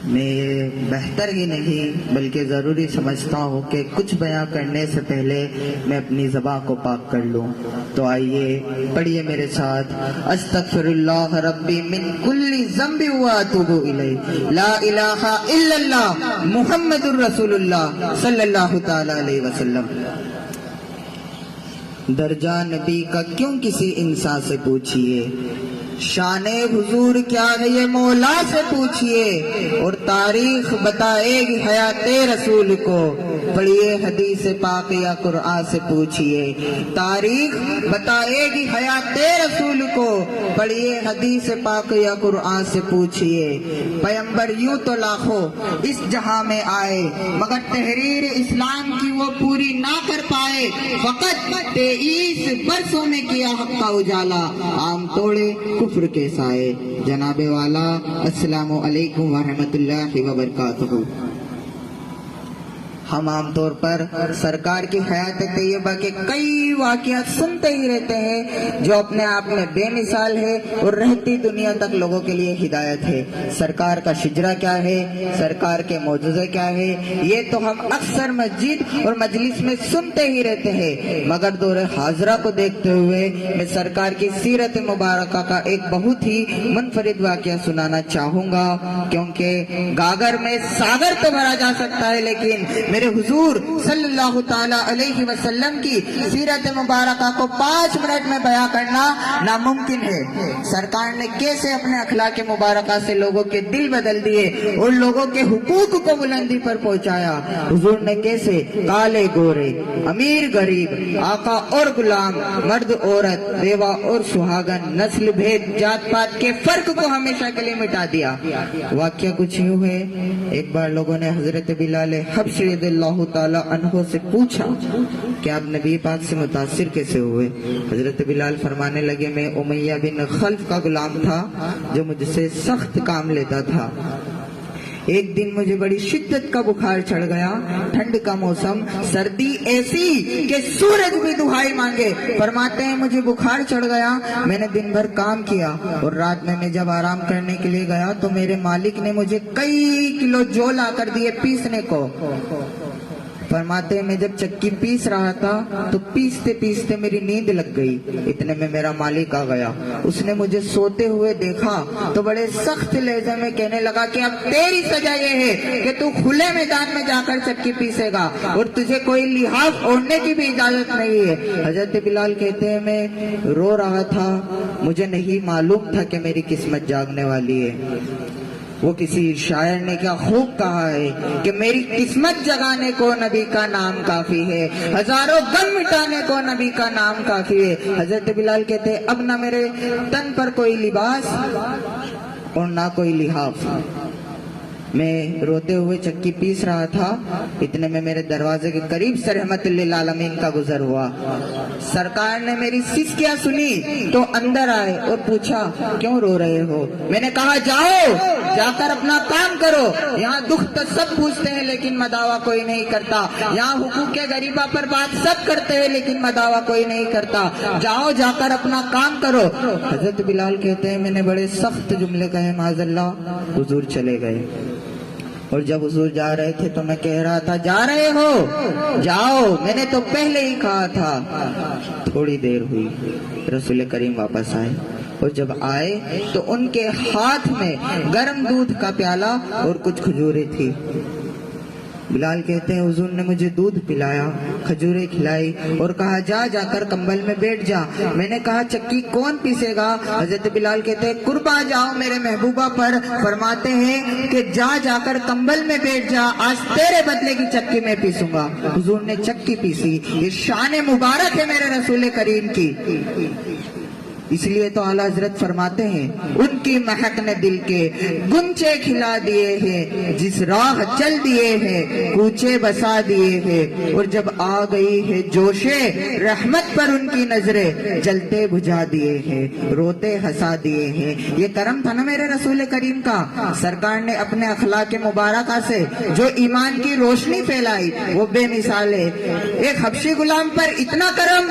میں یہ بہتر ہی نہیں بلکہ ضروری سمجھتا ہوں کہ کچھ بیان کرنے سے پہلے میں اپنی زبان کو پاک کر لوں. تو آئیے پڑھیے میرے ساتھ: استغفر اللہ ربی من کل ذنب واتوب الیہ، لا الہ الا اللہ محمد الرسول اللہ صلی اللہ تعالی علیہ وسلم. درجہ نبی کا کیوں کسی انسان سے پوچھئے، شان حضور کیا ہے یہ مولا سے پوچھئے، اور تاریخ بتائے گی حیات رسول کو، پڑھیے حدیث پاک یا قرآن سے پوچھئے. تاریخ بتائے گی حیات رسول کو، پڑھیے حدیث پاک یا قرآن سے پوچھئے. پیغمبر یوں تو لاکھوں اس جہاں میں آئے، مگر تحریر اسلام کی وہ پوری نہ کر پائے. فقط 23 برسوں میں کیا حق کا اجالا، عام توڑے کفر کے سائے. جناب والا السلام علیکم ورحمۃ اللہ وبرکاتہ. ہم عام طور پر سرکار کی حیات طیبہ کے کئی واقعات سنتے ہی رہتے ہیں جو اپنے آپ میں بے مثال ہے اور رہتی دنیا تک لوگوں کے لیے ہدایت ہے. سرکار کا شجرہ کیا ہے، سرکار کے معجزے کیا ہے، یہ تو ہم اکثر مسجد اور مجلس میں سنتے ہی رہتے ہیں. مگر دور حاضرہ کو دیکھتے ہوئے میں سرکار کی سیرت مبارکہ کا ایک بہت ہی منفرد واقعہ سنانا چاہوں گا، کیونکہ گاگر میں ساگر تو بھرا جا سکتا ہے لیکن میرے حضور صلی اللہ تعالی علیہ وسلم کی سیرت مبارکہ کو 5 منٹ میں بیان کرنا ناممکن ہے. سرکار نے کیسے اپنے اخلاق مبارکہ سے لوگوں کے دل بدل دیے اور لوگوں کے حقوق کو بلندی پر پہنچایا. حضور نے کیسے کالے گورے، امیر غریب، آقا اور غلام، مرد عورت، بیوہ اور سہاگن، نسل بھید، جات پات کے فرق کو ہمیشہ کے لیے مٹا دیا. واقعہ کچھ یوں ہے، ایک بار لوگوں نے حضرت بلال حبشی رضی اللہ تعالی عنہ سے پوچھا کہ آپ نبی پاک سے متاثر کیسے ہوئے. حضرت بلال فرمانے لگے، میں امیہ بن خلف کا غلام تھا جو مجھ سے سخت کام لیتا تھا. ایک دن مجھے بڑی شدت کا بخار چڑھ گیا، ٹھنڈ کا موسم، سردی ایسی کہ سورج بھی دہائی مانگے. فرماتے ہیں مجھے بخار چڑھ گیا، میں نے دن بھر کام کیا اور رات میں جب آرام کرنے کے لیے گیا تو میرے مالک نے مجھے کئی کلو جو لا کر دیے پیسنے کو. فرماتے ہیں میں جب چکی پیس رہا تھا تو پیستے پیستے میری نیند لگ گئی. اتنے میں میرا مالک آ گیا، اس نے مجھے سوتے ہوئے دیکھا تو بڑے سخت لہجے میں کہنے لگا کہ اب تیری سزا یہ ہے کہ تو کھلے میدان میں جا کر چکی پیسے گا اور تجھے کوئی لحاف اوڑھنے کی بھی اجازت نہیں ہے. حضرت بلال کہتے ہیں میں رو رہا تھا، مجھے نہیں معلوم تھا کہ میری قسمت جاگنے والی ہے. وہ کسی شاعر نے کیا خوب کہا ہے کہ میری قسمت جگانے کو نبی کا نام کافی ہے، ہزاروں غم مٹانے کو نبی کا نام کافی ہے. حضرت بلال کہتے ہیں اب نہ میرے تن پر کوئی لباس اور نہ کوئی لحاف. میں روتے ہوئے چکی پیس رہا تھا، اتنے میں میرے دروازے کے قریب سے رحمت للعالمین کا گزر ہوا. سرکار نے میری سسکیاں سنی تو اندر آئے اور پوچھا کیوں رو رہے ہو. میں نے کہا جاؤ جا کر اپنا کام کرو، یہاں دکھ تو سب پوچھتے ہیں لیکن مداوا کوئی نہیں کرتا، یہاں حقوق غریبہ پر بات سب کرتے ہیں لیکن مداوا کوئی نہیں کرتا، جاؤ جا کر اپنا کام کرو. حضرت بلال کہتے ہیں میں نے بڑے سخت جملے کہے معاذ اللہ. حضور چلے گئے اور جب حضور جا رہے تھے تو میں کہہ رہا تھا جا رہے ہو جاؤ، میں نے تو پہلے ہی کہا تھا. تھوڑی دیر ہوئی، رسول کریم واپس آئے اور جب آئے تو ان کے ہاتھ میں گرم دودھ کا پیالہ اور کچھ کھجوریں تھی. بلال کہتے ہیں حضور نے مجھے دودھ پلایا، کھجوریں کھلائی اور کہا جا جا کر کمبل میں بیٹھ جا. میں نے کہا چکی کون پیسے گا؟ حضرت بلال کہتے ہیں قربا جاؤ میرے محبوبہ پر. فرماتے ہیں کہ جا جا کر کمبل میں بیٹھ جا، آج تیرے بدلے کی چکی میں پیسوں گا. حضور نے چکی پیسی. یہ شان مبارک ہے میرے رسول کریم کی. اس لیے تو اعلیٰ حضرت فرماتے ہیں ان کی مہک نے دل کے گنچے کھلا دیے ہیں، جس راہ چل دیے ہیں کوچے بسا دیے ہیں، اور جب آ گئی ہے جوشے رحمت پر ان کی نظریں جلتے بجھا دیے ہیں، روتے ہنسا دیے ہیں. یہ کرم تھا نا میرے رسول کریم کا. سرکار نے اپنے اخلاق مبارکہ سے جو ایمان کی روشنی پھیلائی وہ بے مثال ہے. ایک حبشی غلام پر اتنا کرم